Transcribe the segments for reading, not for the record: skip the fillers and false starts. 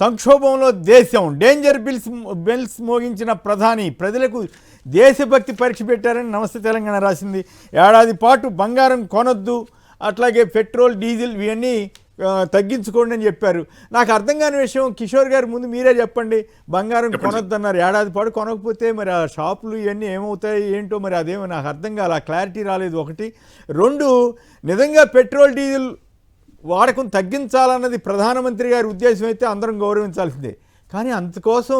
సంక్షోభంలో దేశం danger bells మోగించిన ప్రధాని ప్రజలకు దేశభక్తి పరీక్ష పెట్టారని నమస్తే తెలంగాణ రాసింది. ఏడాది పాటు బంగారం కొనొద్దు, అట్లాగే పెట్రోల్ డీజిల్ ఇవన్నీ తగ్గించుకోండి అని చెప్పారు. నాకు అర్థం కాని విషయం, కిషోర్ గారు ముందు మీరే చెప్పండి. బంగారం కొనొద్దు అన్నారు, ఏడాది పాటు కొనకపోతే మరి ఆ షాపులు ఇవన్నీ ఏమవుతాయి ఏంటో మరి అదేమో నాకు అర్థం కాల, క్లారిటీ రాలేదు. ఒకటి. రెండు, నిజంగా పెట్రోల్ డీజిల్ వాడకం తగ్గించాలన్నది ప్రధానమంత్రి గారి ఉద్దేశం అయితే అందరం గౌరవించాల్సిందే. కానీ అందుకోసం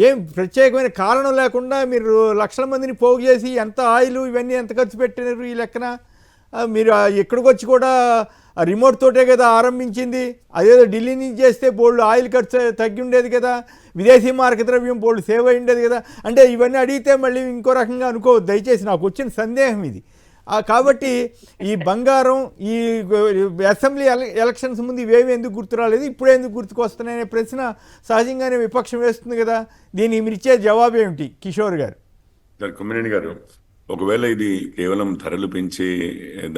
ఏం ప్రత్యేకమైన కారణం లేకుండా మీరు లక్షల మందిని పోగు చేసి ఎంత ఆయిల్ ఇవన్నీ ఎంత ఖర్చు పెట్టినారు ఈ లెక్కన? మీరు ఎక్కడికి వచ్చి కూడా రిమోట్ తోటే కదా ఆరంభించింది. అదేదో ఢిల్లీ నుంచి చేస్తే బోల్డ్ ఆయిల్ ఖర్చు తగ్గి ఉండేది కదా, విదేశీ మారక ద్రవ్యం బోల్డ్ సేవ్ అయి ఉండేది కదా. అంటే ఇవన్నీ అడిగితే మళ్ళీ ఇంకో రకంగా అనుకోవద్దు దయచేసి, నాకు వచ్చిన సందేహం ఇది. కాబట్టి ఈ బంగారం ఈ అసెంబ్లీ ఎలక్షన్స్ ముందు ఇవేమి ఎందుకు గుర్తు రాలేదు, ఇప్పుడే ఎందుకు గుర్తుకొస్తున్నాయనే ప్రశ్న సహజంగానే విపక్షం వేస్తుంది కదా. దీనికి మీరు ఇచ్చే జవాబు ఏమిటి కిషోర్ గారు? కొమ్మినేని గారు, ఒకవేళ ఇది కేవలం ధరలు పెంచే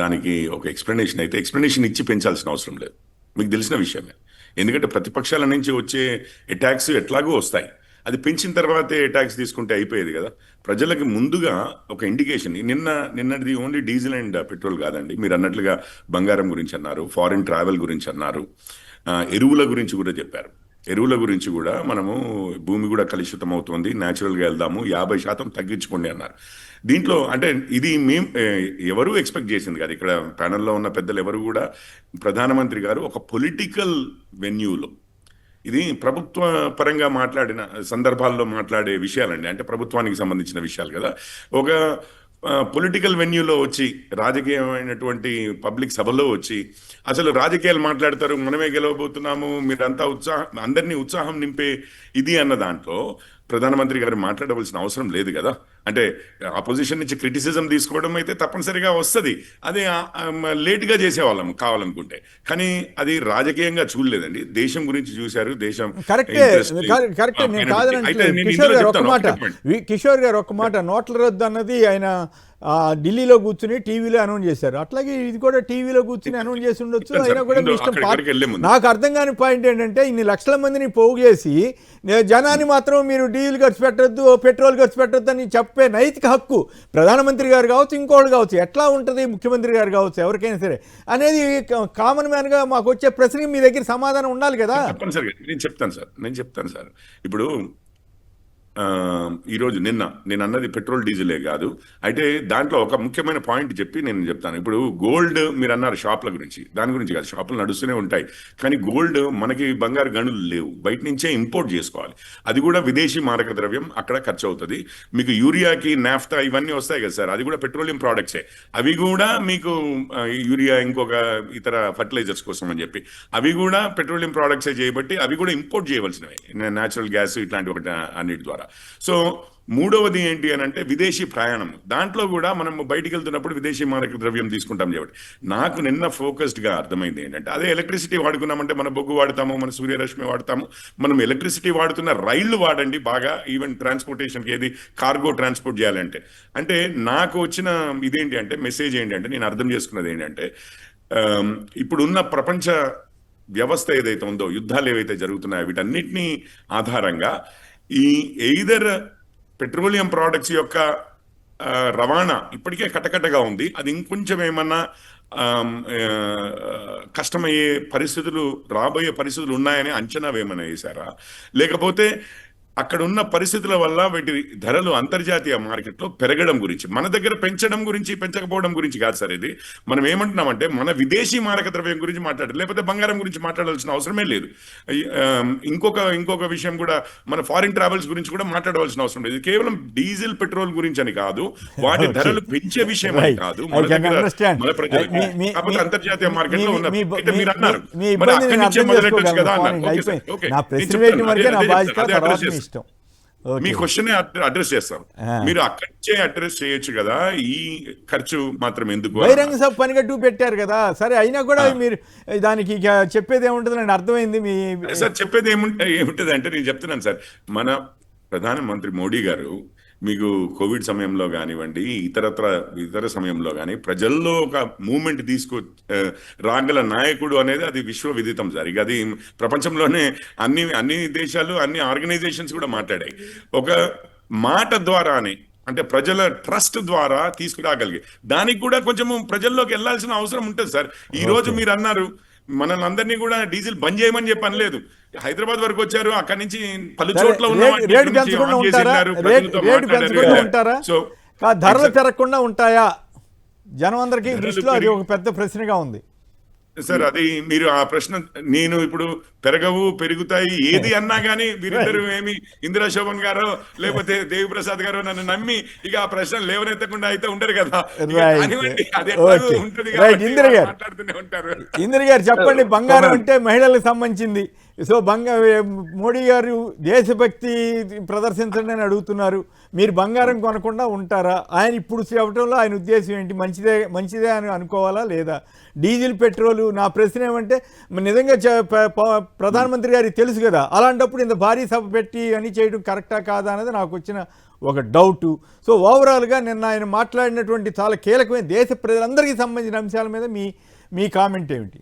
దానికి ఒక ఎక్స్ప్లెనేషన్ అయితే ఎక్స్ప్లెనేషన్ ఇచ్చి పెంచాల్సిన అవసరం లేదు, మీకు తెలిసిన విషయమే. ఎందుకంటే ప్రతిపక్షాల నుంచి వచ్చే అటాక్స్ ఎట్లాగో వస్తాయి, అది పెంచిన తర్వాతే ట్యాక్స్ తీసుకుంటే అయిపోయేది కదా. ప్రజలకు ముందుగా ఒక ఇండికేషన్. నిన్నటిది ఓన్లీ డీజిల్ అండ్ పెట్రోల్ కాదండి, మీరు అన్నట్లుగా బంగారం గురించి అన్నారు, ఫారిన్ ట్రావెల్ గురించి అన్నారు, ఎరువుల గురించి కూడా చెప్పారు. ఎరువుల గురించి కూడా మనము భూమి కూడా కలుషితం అవుతుంది, న్యాచురల్గా వెళ్దాము, 50% తగ్గించుకోండి అన్నారు. దీంట్లో అంటే ఇది మేము ఎవరు ఎక్స్పెక్ట్ చేసింది కాదు. ఇక్కడ ప్యానల్లో ఉన్న పెద్దలు ఎవరు కూడా, ప్రధానమంత్రి గారు ఒక పొలిటికల్ వెన్యూలో, ఇది ప్రభుత్వ పరంగా మాట్లాడిన సందర్భాల్లో మాట్లాడే విషయాలండి, అంటే ప్రభుత్వానికి సంబంధించిన విషయాలు కదా. ఒక పొలిటికల్ వెన్యూలో వచ్చి, రాజకీయమైనటువంటి పబ్లిక్ సభలో వచ్చి అసలు రాజకీయాలు మాట్లాడతారు, మనమే గెలవబోతున్నాము, మీరంతా అందరినీ ఉత్సాహం నింపే ఇది అన్న దాంట్లో ప్రధానమంత్రి గారు మాట్లాడవలసిన అవసరం లేదు కదా. అంటే అపోజిషన్ నుంచి క్రిటిసిజం తీసుకోవడం అయితే తప్పనిసరిగా వస్తుంది, అదే లేట్గా చేసేవాళ్ళం కావాలనుకుంటే. కానీ అది రాజకీయంగా చూడలేదండి, దేశం గురించి చూశారు. దేశం కిషోర్ గారు ఒక్క మాట, నోట్ల రద్దు అన్నది ఆయన ఢిల్లీలో కూర్చుని టీవీలో అనౌన్స్ చేశారు, అట్లాగే ఇది కూడా టీవీలో కూర్చుని అనౌన్స్ చేసి ఉండొచ్చు, అయినా కూడా మీ ఇష్టం. నాకు అర్థం కాని పాయింట్ ఏంటంటే, ఇన్ని లక్షల మందిని పోగు చేసి జనాన్ని మాత్రం మీరు డీజిల్ ఖర్చు పెట్టద్దు, పెట్రోల్ ఖర్చు పెట్టద్దు అని చెప్పే నైతిక హక్కు ప్రధానమంత్రి గారు కావచ్చు, ఇంకోళ్ళు కావచ్చు, ఎట్లా ఉంటుంది ముఖ్యమంత్రి గారు కావచ్చు, ఎవరికైనా సరే అనేది కామన్ మ్యాన్గా మాకు వచ్చే ప్రశ్నకి మీ దగ్గర సమాధానం ఉండాలి కదా. తప్పనిసరిగా నేను చెప్తాను సార్. ఇప్పుడు ఈరోజు నేను అన్నది పెట్రోల్ డీజిలే కాదు, అయితే దాంట్లో ఒక ముఖ్యమైన పాయింట్ చెప్పి నేను చెప్తాను. ఇప్పుడు గోల్డ్ మీరు అన్నారు షాపుల గురించి, దాని గురించి కాదు, షాపులు నడుస్తూనే ఉంటాయి, కానీ గోల్డ్ మనకి బంగారు గనులు లేవు, బయట నుంచే ఇంపోర్ట్ చేసుకోవాలి, అది కూడా విదేశీ మారక ద్రవ్యం అక్కడ ఖర్చు అవుతుంది. మీకు యూరియాకి నాఫ్తా ఇవన్నీ వస్తాయి కదా సార్, అది కూడా పెట్రోలియం ప్రోడక్ట్సే, అవి కూడా మీకు యూరియా ఇంకొక ఇతర ఫర్టిలైజర్స్ కోసం అని చెప్పి అవి కూడా పెట్రోలియం ప్రోడక్ట్సే చేయబట్టి అవి కూడా ఇంపోర్ట్ చేయవలసినవి, న్యాచురల్ గ్యాస్ ఇట్లాంటి ఒకటి అన్నిటి ద్వారా. సో మూడవది ఏంటి అని అంటే విదేశీ ప్రయాణం, దాంట్లో కూడా మనం బయటికి వెళ్తున్నప్పుడు విదేశీ మారక ద్రవ్యం తీసుకుంటాం కాబట్టి. నాకు నిన్న ఫోకస్డ్గా అర్థమైంది ఏంటంటే, అదే ఎలక్ట్రిసిటీ వాడుకున్నామంటే మన బొగ్గు వాడతాము, మన సూర్యరశ్మి వాడతాము, మనం ఎలక్ట్రిసిటీ వాడుతున్న రైళ్లు వాడండి బాగా, ఈవెన్ ట్రాన్స్పోర్టేషన్కి ఏది కార్గో ట్రాన్స్పోర్ట్ చేయాలంటే. అంటే నాకు వచ్చిన ఇదేంటి అంటే, మెసేజ్ ఏంటి అంటే, నేను అర్థం చేసుకున్నది ఏంటంటే, ఇప్పుడున్న ప్రపంచ వ్యవస్థ ఏదైతే ఉందో, యుద్ధాలు ఏవైతే జరుగుతున్నాయో వీటన్నిటినీ ఆధారంగా ఈ ఎయిదర్ పెట్రోలియం ప్రోడక్ట్స్ యొక్క రవాణా ఇప్పటికే కటకటగా ఉంది, అది ఇంకొంచెం ఏమన్నా కష్టమయ్యే పరిస్థితులు, రాబోయే పరిస్థితులు ఉన్నాయని అంచనా ఏమైనా వేశారా, లేకపోతే అక్కడ ఉన్న పరిస్థితుల వల్ల వీటి ధరలు అంతర్జాతీయ మార్కెట్లో పెరగడం గురించి, మన దగ్గర పెంచడం గురించి పెంచకపోవడం గురించి కాదు సార్. ఇది మనం ఏమంటున్నామంటే మన విదేశీ మారక ద్రవ్యం గురించి మాట్లాడాలి, లేకపోతే బంగారం గురించి మాట్లాడాల్సిన అవసరమే లేదు. ఇంకొక విషయం కూడా, మన ఫారిన్ ట్రావెల్స్ గురించి కూడా మాట్లాడవలసిన అవసరం లేదు. కేవలం డీజిల్ పెట్రోల్ గురించి అని కాదు, వాటి ధరలు పెంచే విషయం అని కాదు, మన దగ్గర మన ప్రజలకి, కాకపోతే అంతర్జాతీయ మార్కెట్లో ఉన్న మీరు అన్నారు మరి అక్కడి నుంచే మొదలెట్టొచ్చు కదా అన్నారు. మీ క్వశ్చన్ అడ్రస్ చేస్తాం, మీరు అక్కడి నుంచే అడ్రస్ చేయొచ్చు కదా, ఈ ఖర్చు మాత్రం ఎందుకు? బహిరంగ సభ పనిగట్టు పెట్టారు కదా, సరే అయినా కూడా మీరు దానికి చెప్పేది ఏముంటుందని అర్థమైంది మీ సార్. చెప్పేది ఏముంటుంది అంటే, నేను చెప్తున్నాను సార్, మన ప్రధానమంత్రి మోడీ గారు మీకు కోవిడ్ సమయంలో కానివ్వండి, ఇతర సమయంలో కానీ ప్రజల్లో ఒక మూమెంట్ ఆ, రాగల నాయకుడు అనేది అది విశ్వ విదితం సార్. ఇక అది ప్రపంచంలోనే అన్ని దేశాలు, అన్ని ఆర్గనైజేషన్స్ కూడా మాట్లాడాయి. ఒక మాట ద్వారానే, అంటే ప్రజల ట్రస్ట్ ద్వారా తీసుకురాగలిగే దానికి కూడా కొంచెము ప్రజల్లోకి వెళ్ళాల్సిన అవసరం ఉంటుంది సార్. ఈ రోజు మీరు అన్నారు మనల్ని అందరినీ కూడా డీజిల్ బంద్ చేయమని చెప్పి అనలేదు. హైదరాబాద్ వరకు వచ్చారు, అక్కడి నుంచి పలు చోట్ల ఉన్న రేటు పెంచకుండా ఉంటారా? రేటు పెంచకుండా ఉంటారా? ధరలు పెరగకుండా ఉంటాయా? జనం అందరికీ దృష్టిలో అది ఒక పెద్ద ప్రశ్నగా ఉంది సార్. అది మీరు ఆ ప్రశ్న, నేను ఇప్పుడు పెరుగుతాయి ఏది అన్నా కానీ వీరిద్దరు ఏమి ఇందిరా శోభన్ గారో లేకపోతే దేవిప్రసాద్ గారో నన్ను నమ్మి ఇక ఆ ప్రశ్న లేవనెత్తకుండా అయితే ఉండరు కదా. మాట్లాడుతూనే ఉంటారు. ఇందిర గారు చెప్పండి, బంగారం అంటే మహిళలకు సంబంధించింది. సో మోడీ గారు దేశభక్తి ప్రదర్శించండి అని అడుగుతున్నారు. మీరు బంగారం కొనకుండా ఉంటారా? ఆయన ఇప్పుడు చెప్పడంలో ఆయన ఉద్దేశం ఏంటి? మంచిదే అని అనుకోవాలా లేదా? డీజిల్ పెట్రోలు, నా ప్రశ్న ఏమంటే నిజంగా ప్రధానమంత్రి గారికి తెలుసు కదా, అలాంటప్పుడు ఇంత భారీ సభ పెట్టి అని చేయడం కరెక్టా కాదా అనేది నాకు వచ్చిన ఒక డౌటు. సో ఓవరాల్గా నిన్న ఆయన మాట్లాడినటువంటి చాలా కీలకమైన దేశ ప్రజలందరికీ సంబంధించిన అంశాల మీద మీ కామెంట్ ఏమిటి?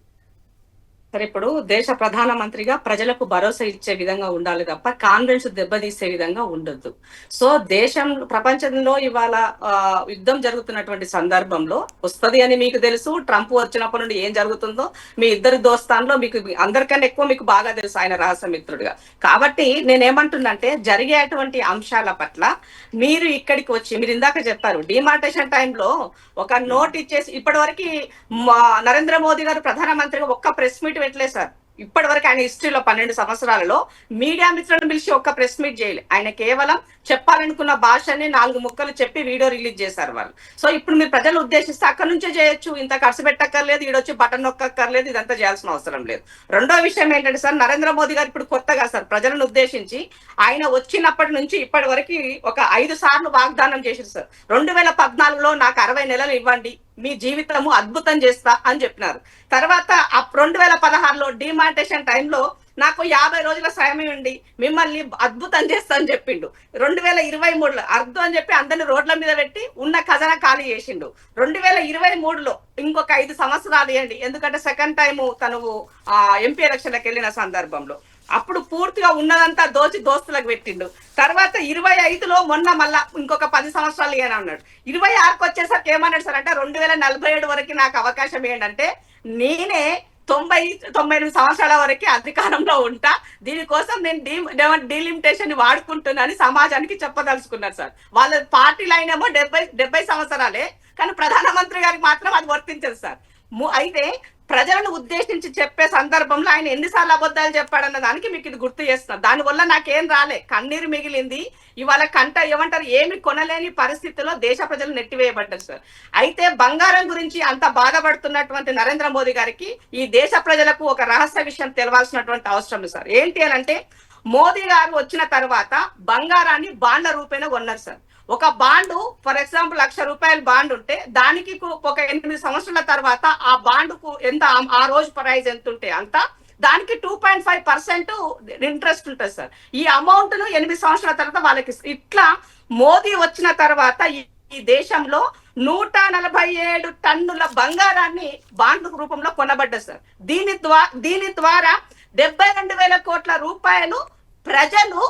సరే, ఇప్పుడు దేశ ప్రధానమంత్రిగా ప్రజలకు భరోసా ఇచ్చే విధంగా ఉండాలి తప్ప కాన్ఫిడెన్స్ దెబ్బతీసే విధంగా ఉండొద్దు. సో ప్రపంచంలో ఇవాళ యుద్ధం జరుగుతున్నటువంటి సందర్భంలో వస్తుంది అని మీకు తెలుసు. ట్రంప్ వచ్చినప్పటి నుండి ఏం జరుగుతుందో మీ ఇద్దరి దోస్తాన్లో మీకు అందరికన్నా ఎక్కువ మీకు బాగా తెలుసు, ఆయన రహస్య మిత్రుడిగా. కాబట్టి నేనేమంటున్నంటే జరిగేటువంటి అంశాల పట్ల మీరు ఇక్కడికి వచ్చి, మీరు ఇందాక చెప్పారు డిమార్టేషన్ టైంలో ఒక నోట్ ఇచ్చేసి, ఇప్పటి వరకు నరేంద్ర మోదీ గారు ప్రధానమంత్రిగా ఒక్క ప్రెస్ మీట్ పెట్టలేదు సార్. ఇప్పటి వరకు ఆయన హిస్టరీలో 12 సంవత్సరాలలో మీడియా మిత్రులను పిలిచి ఒక్క ప్రెస్ మీట్ చేయలే. ఆయన కేవలం చెప్పాలనుకున్న భాషని 4 ముక్కలు చెప్పి వీడియో రిలీజ్ చేశారు వాళ్ళు. సో ఇప్పుడు మీరు ప్రజలు ఉద్దేశిస్తే అక్కడి నుంచే చేయొచ్చు, ఇంత ఖర్చు పెట్టక్కర్లేదు, ఈడొచ్చి బటన్ నొక్కక్కర్లేదు, ఇదంతా చేయాల్సిన అవసరం లేదు. రెండో విషయం ఏంటంటే సార్, నరేంద్ర మోదీ గారు ఇప్పుడు కొత్తగా సార్ ప్రజలను ఉద్దేశించి ఆయన వచ్చినప్పటి నుంచి ఇప్పటి వరకు ఒక 5 సార్లు వాగ్దానం చేశారు సార్. 2014లో నాకు 60 నెలలు ఇవ్వండి, మీ జీవితము అద్భుతం చేస్తా అని చెప్పినారు. తర్వాత 2016లో డిమార్టేషన్ టైంలో నాకు 50 రోజుల సమయం ఉండి మిమ్మల్ని అద్భుతం చేస్తా అని చెప్పిండు. 2023లో అర్థం అని చెప్పి అందరిని రోడ్ల మీద పెట్టి ఉన్న ఖజానా ఖాళీ చేసిండు. 2023లో ఇంకొక 5 సంవత్సరాలు ఇవ్వండి, ఎందుకంటే సెకండ్ టైము తను ఎంపీ ఎలక్షన్లకు వెళ్ళిన సందర్భంలో అప్పుడు పూర్తిగా ఉన్నదంతా దోస్తులకు పెట్టిండు. తర్వాత 25లో మొన్న మళ్ళా ఇంకొక 10 సంవత్సరాలు ఇవ్వని అన్నాడు. 26కి వచ్చేసరికి ఏమన్నాడు సార్ అంటే 2047 వరకు నాకు అవకాశం ఏంటంటే నేనే 90-98 సంవత్సరాల వరకు అధికారంలో ఉంటా, దీనికోసం నేను డీలిమిటేషన్ వాడుకుంటున్నానని సమాజానికి చెప్పదలుచుకున్నారు సార్. వాళ్ళ పార్టీ లైన్ ఏమో 70 సంవత్సరాలే, కానీ ప్రధానమంత్రి గారికి మాత్రం అది వర్తించదు సార్. అయితే ప్రజలను ఉద్దేశించి చెప్పే సందర్భంలో ఆయన ఎన్నిసార్లు అబద్ధాలు చెప్పాడన్న దానికి మీకు ఇది గుర్తు చేస్తున్నారు. దానివల్ల నాకేం రాలే, కన్నీరు మిగిలింది. ఇవాళ ఏమంటారు, ఏమి కొనలేని పరిస్థితిలో దేశ ప్రజలు నెట్టివేయబడ్డారు సార్. అయితే బంగారం గురించి అంత బాధపడుతున్నటువంటి నరేంద్ర మోదీ గారికి ఈ దేశ ప్రజలకు ఒక రహస్య విషయం తెలవాల్సినటువంటి అవసరం సార్. ఏంటి అని అంటే, మోదీ గారు వచ్చిన తర్వాత బంగారాన్ని బాండ్ల రూపేణ కొన్నారు సార్. ఒక బాండు ఫర్ ఎగ్జాంపుల్ ₹1,00,000 బాండ్ ఉంటే దానికి ఒక 8 సంవత్సరాల తర్వాత ఆ బాండుకు ఎంత, ఆ రోజు ప్రైస్ ఎంత ఉంటే అంత, దానికి 2.5% ఇంట్రెస్ట్ ఉంటుంది సార్. ఈ అమౌంట్ ను 8 సంవత్సరాల తర్వాత వాళ్ళకి. ఇట్లా మోదీ వచ్చిన తర్వాత ఈ దేశంలో 147 టన్నుల బంగారాన్ని బాండ్ రూపంలో కొనబడ్డది సార్. దీని ద్వారా 72,000 కోట్ల రూపాయలు ప్రజలు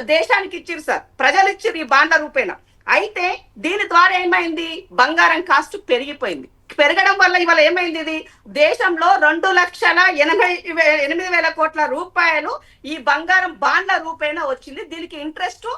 దేశానికి ఇచ్చిరు సార్. ప్రజలు ఇచ్చిరు ఈ బాండ్ల రూపేణ. అయితే దీని ద్వారా ఏమైంది, బంగారం కాస్ట్ పెరిగిపోయింది. పెరగడం వల్ల ఇవాళ ఏమైంది, ఇది దేశంలో 2,88,000 కోట్ల రూపాయలు ఈ బంగారం బాండ్ల రూపేణ వచ్చింది. దీనికి ఇంట్రెస్ట్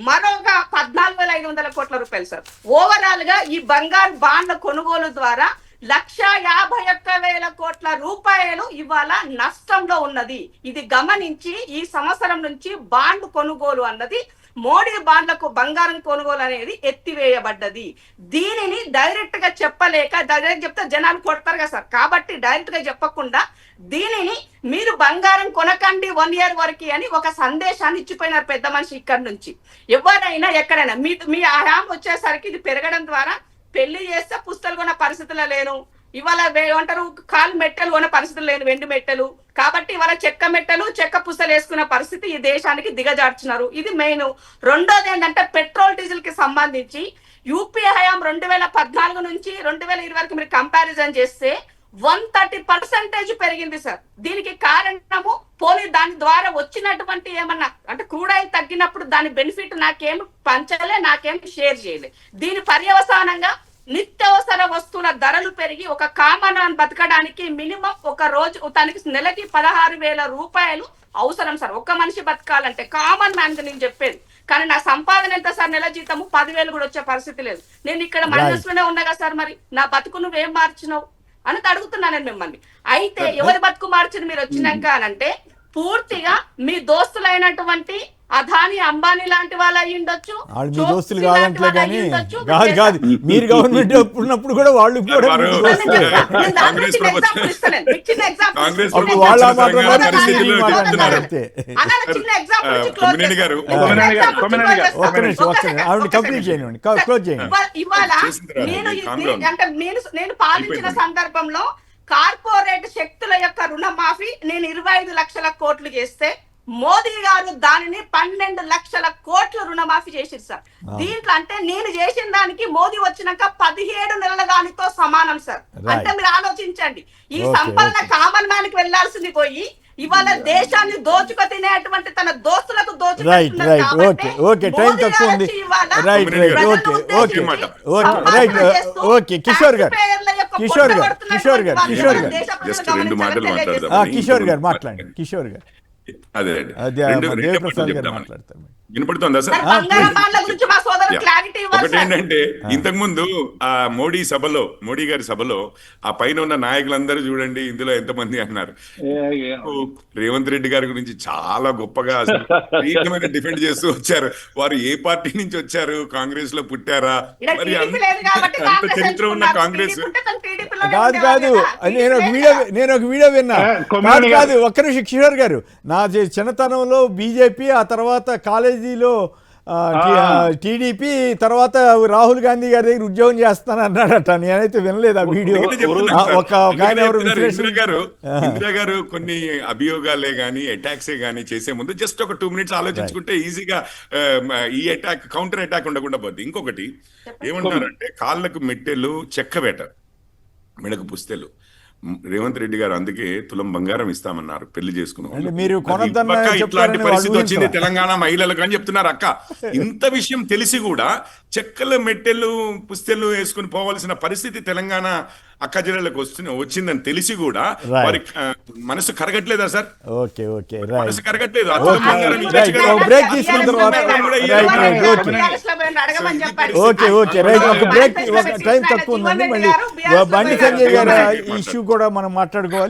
మరొక 14,500 కోట్ల రూపాయలు సార్. ఓవరాల్ గా ఈ బంగారు బాండ్ల కొనుగోలు ద్వారా 1,51,000 కోట్ల రూపాయలు ఇవాళ నష్టంలో ఉన్నది. ఇది గమనించి ఈ సంవత్సరం నుంచి బాండ్ కొనుగోలు అన్నది, మోడీ బాండ్లకు బంగారం కొనుగోలు అనేది ఎత్తివేయబడ్డది. దీనిని డైరెక్ట్ గా చెప్పలేక, డైరెక్ట్ చెప్తే జనాలు కొడతారు కదా సార్, కాబట్టి డైరెక్ట్ గా చెప్పకుండా దీనిని మీరు బంగారం కొనకండి 1 year వరకు అని ఒక సందేశాన్ని ఇచ్చిపోయినారు పెద్ద మనిషి. ఇక్కడ నుంచి ఎవరైనా ఎక్కడైనా మీ ఆయాం వచ్చేసరికి ఇది పెరగడం ద్వారా పెళ్లి చేస్తే పుస్తలు కొన్న పరిస్థితుల్లో లేను, ఇవాళ ఏమంటారు కాలు మెట్టెలు కొన్న పరిస్థితులు లేను, వెండి మెట్టెలు కాబట్టి ఇవాళ చెక్క మెట్టలు చెక్క పుస్తలు వేసుకున్న పరిస్థితి ఈ దేశానికి దిగజార్చున్నారు. ఇది మెయిన్. రెండోది ఏంటంటే పెట్రోల్ డీజిల్ కి సంబంధించి యూపీఏ హయాం 2014 నుంచి 2020 వరకు మీరు కంపారిజన్ చేస్తే 130% పెరిగింది సార్. దీనికి కారణము పోనీ దాని ద్వారా వచ్చినటువంటి ఏమన్నా అంటే క్రూడ్ ఆయిల్ తగ్గినప్పుడు దాని బెనిఫిట్ నాకేం పంచలే, నాకేం షేర్ చేయలే. దీని పర్యవసానంగా నిత్యావసర వస్తువుల ధరలు పెరిగి ఒక కామన్ మ్యాన్ బతకడానికి మినిమం ఒక రోజు తనకి నెలకి 16,000 రూపాయలు అవసరం సార్. ఒక్క మనిషి బతకాలంటే కామన్ మ్యాన్ కి నేను చెప్పేది. కానీ నా సంపాదన ఎంత సార్? నెల జీతము 10,000 కూడా వచ్చే పరిస్థితి లేదు. నేను ఇక్కడ మైనస్ లోనే ఉన్నా కదా సార్. మరి నా బతుకు నువ్వేం మార్చినావు అని అడుగుతున్నాను నేను మిమ్మల్ని. అయితే ఎవరి బతుకు మార్చింది మీరు వచ్చినాక అనంటే పూర్తిగా మీ దోస్తులైనటువంటి అదాని అంబానీ లాంటి వాళ్ళు అయ్యి ఉండొచ్చు. వాళ్ళు మీ దోస్తులు కాదంటలే కానీ కాదు మీరు గవర్నమెంట్ ఉన్నప్పుడు కూడా వాళ్ళు కూడా వాళ్ళ కంప్లీట్ చేయండి, క్లోజ్ చేయండి. ఇవాళ నేను పాలించిన సందర్భంలో కార్పొరేట్ శక్తుల యొక్క రుణమాఫీ నేను 25 లక్షల కోట్లు చేస్తే మోదీ గారు దానిని 12 లక్షల కోట్ల రుణమాఫీ చేసిరు సార్. దీంట్లో అంటే నేను చేసిన దానికి మోదీ వచ్చినాక 17 నెలల దానితో సమానం సార్. అంటే మీరు ఆలోచించండి, ఈ సంపద కామన్ మ్యాన్ కి వెళ్లాల్సింది పోయి ఇవాళ దేశాన్ని దోచుకు తినేటువంటి తన దోస్తులకు కిషోర్ గారు మాట్లాడండి. కిషోర్ గారు అదే మాట్లాడతారు. వినపడుతుందా సార్? ఒకటి ఏంటంటే ఇంతకు ముందు ఆ మోడీ గారి సభలో ఆ పైన ఉన్న నాయకులందరూ చూడండి ఇందులో ఎంతమంది అన్నారు. రేవంత్ రెడ్డి గారి గురించి చాలా గొప్పగా డిఫెండ్ చేస్తూ వచ్చారు. వారు ఏ పార్టీ నుంచి వచ్చారు, కాంగ్రెస్ లో పుట్టారా, మరి అంత చరిత్ర ఉన్న కాంగ్రెస్ కాదు. నేను ఒక వీడియో విన్నా. కాదు ఒక్క నిమిషం కిషోర్ గారు. నా చిన్నతనంలో బీజేపీ, ఆ తర్వాత కాలేజీలో టీడీపీ, తర్వాత రాహుల్ గాంధీ గారి దగ్గర ఉద్యోగం చేస్తాను అన్నాడట. నేనైతే వినలేదు ఆ వీడియో. ఇందిరా గారు కొన్ని అభియోగాలే గానీ అటాక్సే గానీ చేసే ముందు జస్ట్ ఒక 2 minutes ఆలోచించుకుంటే ఈజీగా ఈ అటాక్ కౌంటర్ అటాక్ ఉండకుండా పోద్ది. ఇంకొకటి ఏమంటారంటే కాళ్ళకు మెట్టెలు చెక్కవేట, మెడకు పుస్తెలు. రేవంత్ రెడ్డి గారు అందుకే తులం బంగారం ఇస్తామన్నారు పెళ్లి చేసుకున్నాం. ఇట్లాంటి పరిస్థితి వచ్చింది తెలంగాణ మహిళలకు అని చెప్తున్నారు. అక్క ఇంత విషయం తెలిసి కూడా చెక్కల మెట్టెలు పుస్తెలు వేసుకుని పోవాల్సిన పరిస్థితి తెలంగాణ అక్క జిల్లాలకు వచ్చిందని తెలిసి కూడా వారి మనసు కరగట్లేదా సార్? ఓకే మనసు కరగట్లేదు. టైం తక్కువ ఉందండి. మళ్ళీ బండి సంజయ్ గారు ఇష్యూ కూడా మనం మాట్లాడుకోవాలి.